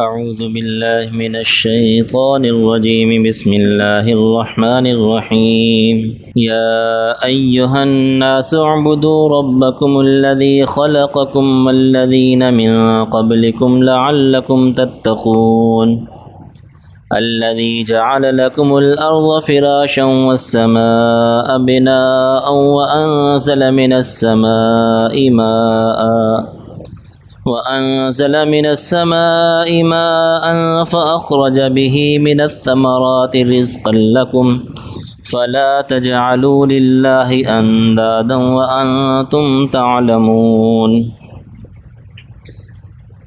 أعوذ بالله من الشيطان الرجيم بسم الله الرحمن الرحيم يا أيها الناس اعبدوا ربكم الذي خلقكم والذين من قبلكم لعلكم تتقون الذي جعل لكم الأرض فراشا والسماء بناء وأنزل من السماء ماء فأخرج به من الثمرات رزقا لكم فلا تجعلوا لله أندادا وأنتم تعلمون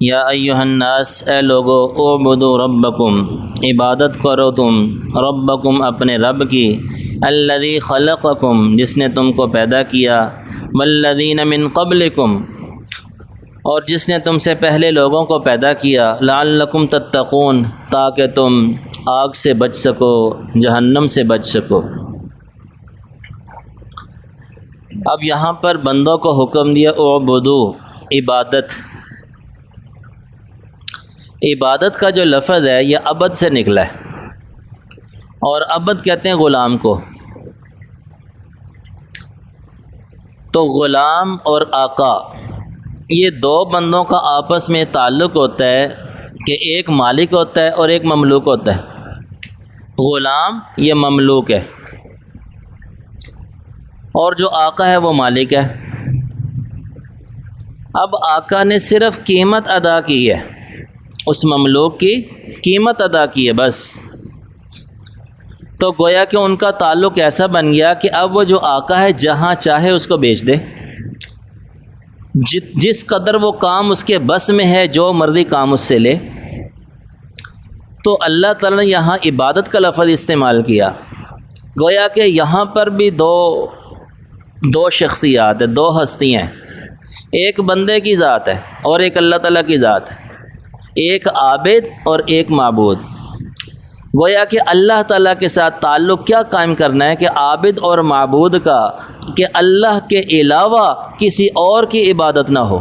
یا ایہا الناس، اے لوگو، اعبدوا ربکم، عبادت کرو تم ربکم، اپنے رب کی، الذی خلقکم، جس نے تم کو پیدا کیا، والذین من قبلکم، اور جس نے تم سے پہلے لوگوں کو پیدا کیا، لعلکم تتقون، تاکہ تم آگ سے بچ سکو، جہنم سے بچ سکو۔ اب یہاں پر بندوں کو حکم دیا اعبدو، عبادت کا جو لفظ ہے یہ عبد سے نکلا ہے، اور عبد کہتے ہیں غلام کو۔ تو غلام اور آقا، یہ دو بندوں کا آپس میں تعلق ہوتا ہے کہ ایک مالک ہوتا ہے اور ایک مملوک ہوتا ہے۔ غلام یہ مملوک ہے، اور جو آقا ہے وہ مالک ہے۔ اب آقا نے صرف قیمت ادا کی ہے، اس مملوک کی قیمت ادا کی ہے بس، تو گویا کہ ان کا تعلق ایسا بن گیا کہ اب وہ جو آقا ہے جہاں چاہے اس کو بیچ دے، جس قدر وہ کام اس کے بس میں ہے جو مرضی کام اس سے لے۔ تو اللہ تعالیٰ نے یہاں عبادت کا لفظ استعمال کیا، گویا کہ یہاں پر بھی دو شخصیات ہیں، دو ہستیاں ہیں، ایک بندے کی ذات ہے اور ایک اللہ تعالیٰ کی ذات ہے، ایک عابد اور ایک معبود۔ گویا کہ اللہ تعالیٰ کے ساتھ تعلق کیا قائم کرنا ہے کہ عابد اور معبود کا، کہ اللہ کے علاوہ کسی اور کی عبادت نہ ہو۔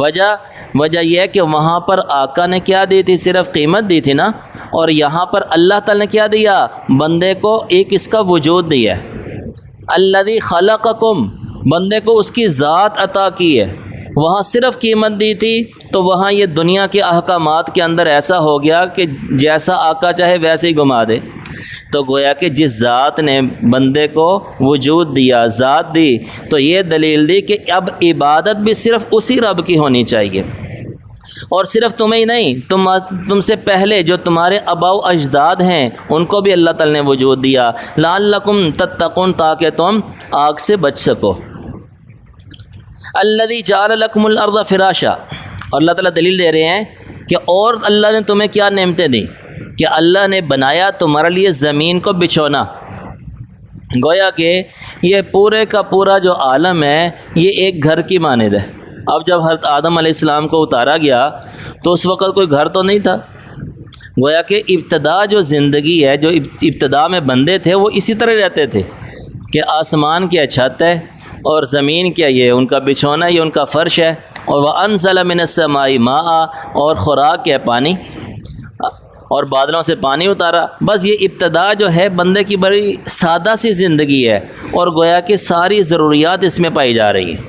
وجہ یہ ہے کہ وہاں پر آقا نے کیا دی تھی؟ صرف قیمت دی تھی نا، اور یہاں پر اللہ تعالیٰ نے کیا دیا؟ بندے کو ایک اس کا وجود دیا ہے۔ الذی خلقکم، بندے کو اس کی ذات عطا کی ہے۔ وہاں صرف قیمت دی تھی تو وہاں یہ دنیا کے احکامات کے اندر ایسا ہو گیا کہ جیسا آقا چاہے ویسے ہی گھما دے۔ تو گویا کہ جس ذات نے بندے کو وجود دیا، ذات دی، تو یہ دلیل دی کہ اب عبادت بھی صرف اسی رب کی ہونی چاہیے، اور صرف تمہیں ہی نہیں، تم سے پہلے جو تمہارے آباء و اجداد ہیں ان کو بھی اللہ تعالی نے وجود دیا، لعلکم تتقون، تاکہ تم آگ سے بچ سکو۔ الذی جعل لکم الارض فراشا، اور اللہ تعالیٰ دلیل دے رہے ہیں کہ اور اللہ نے تمہیں کیا نعمتیں دی، کہ اللہ نے بنایا تمہارے لیے زمین کو بچھونا۔ گویا کہ یہ پورے کا پورا جو عالم ہے یہ ایک گھر کی مانند ہے۔ اب جب حضرت آدم علیہ السلام کو اتارا گیا تو اس وقت کوئی گھر تو نہیں تھا، گویا کہ ابتدا جو زندگی ہے، جو ابتدا میں بندے تھے وہ اسی طرح رہتے تھے کہ آسمان کی چھت ہے اور زمین کیا، یہ ان کا بچھونا، یہ ان کا فرش ہے، اور وَأَنزَلَ مِنَ السَّمَاءِ مَاءً، اور خوراک ہے پانی، اور بادلوں سے پانی اتارا۔ بس یہ ابتدا جو ہے بندے کی بڑی سادہ سی زندگی ہے، اور گویا کہ ساری ضروریات اس میں پائی جا رہی ہیں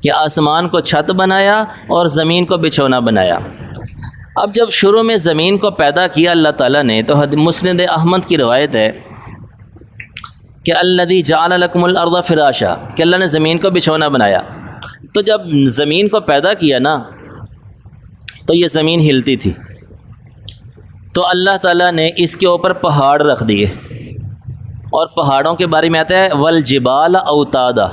کہ آسمان کو چھت بنایا اور زمین کو بچھونا بنایا۔ اب جب شروع میں زمین کو پیدا کیا اللہ تعالیٰ نے، تو مسند احمد کی روایت ہے کہ الذی جعل لکم الارض فراشا، کہ اللہ نے زمین کو بچھونا بنایا۔ تو جب زمین کو پیدا کیا نا تو یہ زمین ہلتی تھی، تو اللہ تعالیٰ نے اس کے اوپر پہاڑ رکھ دیے، اور پہاڑوں کے بارے میں آتا ہے والجبال اوتادا،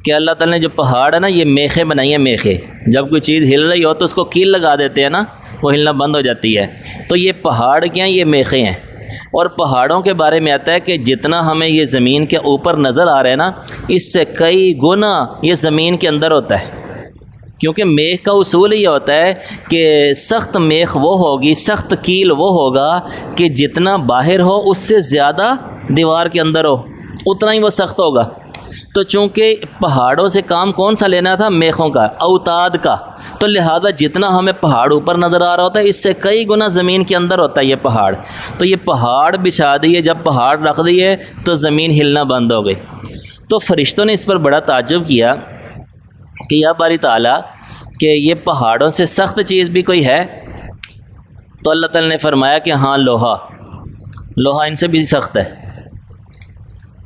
کہ اللہ تعالیٰ نے جو پہاڑ ہے نا یہ میخیں بنائی ہیں، میخیں، جب کوئی چیز ہل رہی ہو تو اس کو کیل لگا دیتے ہیں نا، وہ ہلنا بند ہو جاتی ہے، تو یہ پہاڑ کیا ہیں؟ یہ میخیں ہیں۔ اور پہاڑوں کے بارے میں آتا ہے کہ جتنا ہمیں یہ زمین کے اوپر نظر آ رہا ہے نا، اس سے کئی گنا یہ زمین کے اندر ہوتا ہے، کیونکہ میخ کا اصول یہ ہوتا ہے کہ سخت میخ وہ ہوگی، سخت کیل وہ ہوگا کہ جتنا باہر ہو اس سے زیادہ دیوار کے اندر ہو، اتنا ہی وہ سخت ہوگا۔ تو چونکہ پہاڑوں سے کام کون سا لینا تھا؟ میخوں کا، اوتاد کا، تو لہذا جتنا ہمیں پہاڑ اوپر نظر آ رہا ہوتا ہے اس سے کئی گنا زمین کے اندر ہوتا ہے یہ پہاڑ. تو یہ پہاڑ بچھا دیے، جب پہاڑ رکھ دیے تو زمین ہلنا بند ہو گئی. تو فرشتوں نے اس پر بڑا تعجب کیا کہ یا باری تعالیٰ کہ یہ پہاڑوں سے سخت چیز بھی کوئی ہے؟ تو اللہ تعالیٰ نے فرمایا کہ ہاں، لوہا ان سے بھی سخت ہے.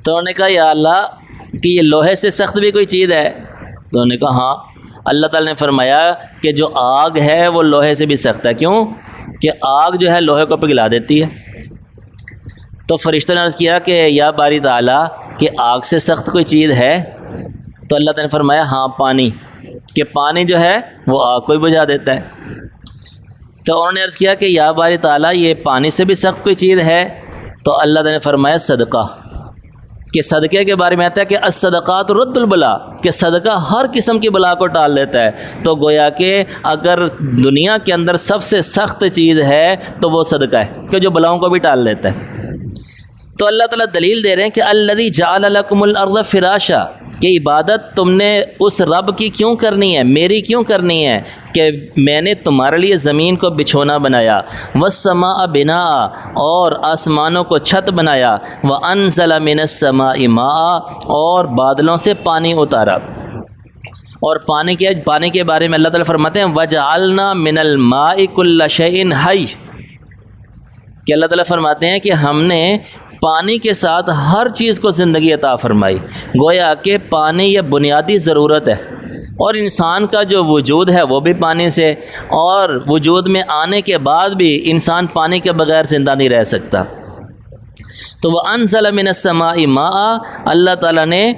تو انہوں نے کہا یا اللہ کہ یہ لوہے سے سخت بھی کوئی چیز ہے؟ تو انہوں نے کہا ہاں. اللہ تعالیٰ نے فرمایا کہ جو آگ ہے وہ لوہے سے بھی سخت ہے. کیوں؟ کہ آگ جو ہے لوہے کو پگھلا دیتی ہے. تو فرشتوں نے عرض کیا کہ یا باری تعالیٰ کہ آگ سے سخت کوئی چیز ہے؟ تو اللہ تعالیٰ نے فرمایا ہاں، پانی، کہ پانی جو ہے وہ آگ کو ہی بجھا دیتا ہے. تو انہوں نے عرض کیا کہ یا باری تعالیٰ یہ پانی سے بھی سخت کوئی چیز ہے؟ تو اللہ تعالیٰ نے فرمایا صدقہ، کہ صدقے کے بارے میں آتا ہے کہ الصدقات رد البلا، کہ صدقہ ہر قسم کی بلا کو ٹال دیتا ہے. تو گویا کہ اگر دنیا کے اندر سب سے سخت چیز ہے تو وہ صدقہ ہے کہ جو بلاؤں کو بھی ٹال دیتا ہے. تو اللہ تعالیٰ دلیل دے رہے ہیں کہ الذی جعل لکم الارض فراشا، کہ عبادت تم نے اس رب کی کیوں کرنی ہے، میری کیوں کرنی ہے کہ میں نے تمہارے لیے زمین کو بچھونا بنایا، والسماء بناء، اور آسمانوں کو چھت بنایا، وانزل من السماء ماء، اور بادلوں سے پانی اتارا. اور پانی کے بارے میں اللہ تعالیٰ فرماتے ہیں وجعلنا من الماء کل شیء حی، کہ اللہ تعالیٰ فرماتے ہیں کہ ہم نے پانی کے ساتھ ہر چیز کو زندگی عطا فرمائی. گویا کہ پانی یہ بنیادی ضرورت ہے، اور انسان کا جو وجود ہے وہ بھی پانی سے، اور وجود میں آنے کے بعد بھی انسان پانی کے بغیر زندہ نہیں رہ سکتا. تو وَأَنزَلَ مِنَ السَّمَاءِ مَاءً، اللہ تعالیٰ نے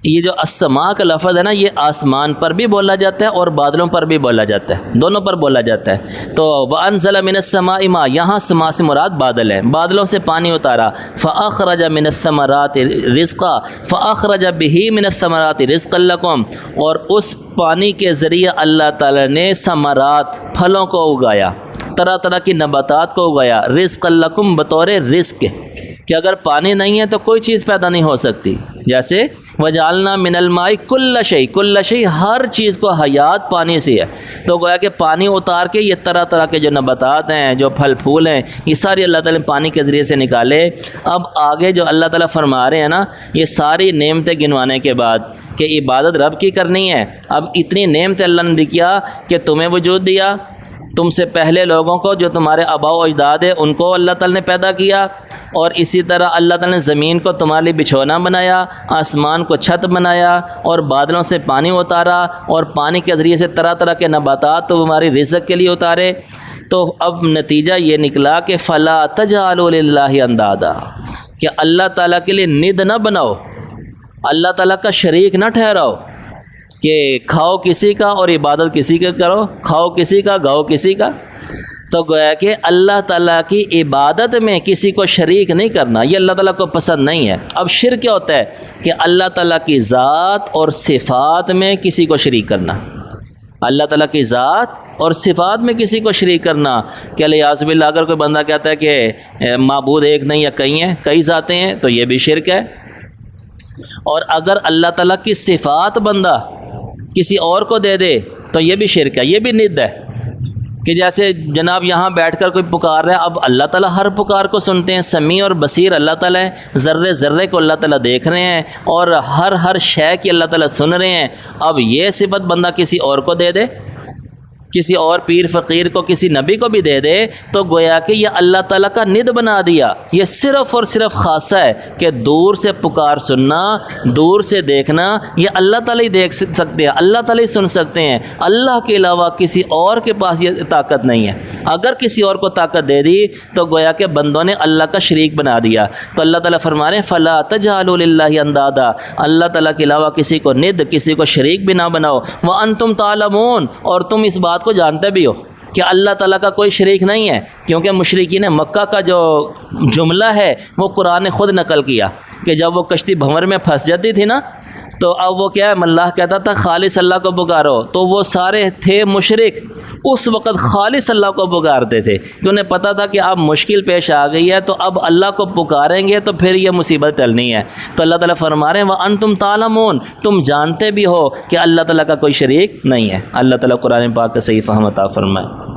یہ جو السماء کا لفظ ہے نا، یہ آسمان پر بھی بولا جاتا ہے اور بادلوں پر بھی بولا جاتا ہے، دونوں پر بولا جاتا ہے. تو وَأَنزَلَ مِنَ السَّمَاءِ مَاءً، یہاں سما سے مراد بادل ہے، بادلوں سے پانی اتارا. فَأَخْرَجَ مِنَ الثَّمَرَاتِ رِزْقًا، فَأَخْرَجَ بِهِ مِنَ الثَّمَرَاتِ رِزْقًا لَكُمْ، اور اس پانی کے ذریعے اللہ تعالیٰ نے ثمرات، پھلوں کو اگایا، طرح طرح کی نباتات کو اگایا، رزق لکم، بطور رزق، کہ اگر پانی نہیں ہے تو کوئی چیز پیدا نہیں ہو سکتی. جیسے وجعلنا من الماء کل شیء، کل شیء ہر چیز کو حیات پانی سے ہے. تو گویا کہ پانی اتار کے یہ طرح طرح کے جو نباتات ہیں، جو پھل پھول ہیں، یہ ساری اللہ تعالیٰ نے پانی کے ذریعے سے نکالے. اب آگے جو اللہ تعالیٰ فرما رہے ہیں نا، یہ ساری نعمتیں گنوانے کے بعد کہ عبادت رب کی کرنی ہے، اب اتنی نعمتیں اللہ نے دیا کہ تمہیں وجود دیا، تم سے پہلے لوگوں کو جو تمہارے آباء و اجداد ہیں ان کو اللہ تعالیٰ نے پیدا کیا، اور اسی طرح اللہ تعالیٰ نے زمین کو تمہارے لیے بچھونا بنایا، آسمان کو چھت بنایا، اور بادلوں سے پانی اتارا، اور پانی کے ذریعے سے طرح طرح کے نباتات تو تمہاری رزق کے لیے اتارے. تو اب نتیجہ یہ نکلا کہ فلا تجعلوا للہ اندادا، کہ اللہ تعالیٰ کے لیے ند نہ بناؤ، اللہ تعالیٰ کا شریک نہ ٹھہراؤ، کہ کھاؤ کسی کا اور عبادت کسی کا کرو، کھاؤ کسی کا گاؤ کسی کا. تو گویا کہ اللہ تعالیٰ کی عبادت میں کسی کو شریک نہیں کرنا، یہ اللہ تعالیٰ کو پسند نہیں ہے. اب شرک کیا ہوتا ہے؟ کہ اللہ تعالیٰ کی ذات اور صفات میں کسی کو شریک کرنا، اللہ تعالیٰ کی ذات اور صفات میں کسی کو شریک کرنا. کہ الیاذ باللہ اگر کوئی بندہ کہتا ہے کہ معبود ایک نہیں یا کئی ہیں، کئی ذاتیں ہیں، تو یہ بھی شرک ہے. اور اگر اللہ تعالیٰ کی صفات بندہ کسی اور کو دے دے تو یہ بھی شرک ہے، یہ بھی ند ہے. کہ جیسے جناب یہاں بیٹھ کر کوئی پکار رہا ہے، اب اللہ تعالیٰ ہر پکار کو سنتے ہیں، سمیع اور بصیر اللہ تعالیٰ ہیں، ذرے ذرے کو اللہ تعالیٰ دیکھ رہے ہیں، اور ہر شے کی اللہ تعالیٰ سن رہے ہیں. اب یہ صفت بندہ کسی اور کو دے دے، کسی اور پیر فقیر کو، کسی نبی کو بھی دے دے، تو گویا کہ یہ اللہ تعالیٰ کا ند بنا دیا. یہ صرف اور صرف خاصہ ہے کہ دور سے پکار سننا، دور سے دیکھنا، یہ اللہ تعالیٰ ہی دیکھ سکتے ہیں، اللہ تعالیٰ ہی سن سکتے ہیں. اللہ کے علاوہ کسی اور کے پاس یہ طاقت نہیں ہے. اگر کسی اور کو طاقت دے دی تو گویا کہ بندوں نے اللہ کا شریک بنا دیا. تو اللہ تعالیٰ فرما رہے ہیں فلا تجعلوا للہ اندادا، اللہ تعالیٰ کے علاوہ کسی کو ند، کسی کو شریک بھی نہ بناؤ. وانتم تعلمون، اور تم اس بات کو جانتے بھی ہو کہ اللہ تعالیٰ کا کوئی شریک نہیں ہے. کیونکہ مشرکین مکہ کا جو جملہ ہے وہ قرآن نے خود نقل کیا کہ جب وہ کشتی بھنور میں پھنس جاتی تھی نا، تو اب وہ کیا ہے، اللہ کہتا تھا خالص اللہ کو پکارو، تو وہ سارے تھے مشرک اس وقت خالص اللہ کو پکارتے تھے کہ انہیں پتہ تھا کہ اب مشکل پیش آ گئی ہے تو اب اللہ کو پکاریں گے تو پھر یہ مصیبت ٹلنی ہے۔ تو اللہ تعالیٰ فرما رہے ہیں وَأَنْتُمْ تَعْلَمُونَ، تم جانتے بھی ہو کہ اللہ تعالیٰ کا کوئی شریک نہیں ہے۔ اللہ تعالیٰ قرآن پاک کا صحیح فہم عطا فرمائے۔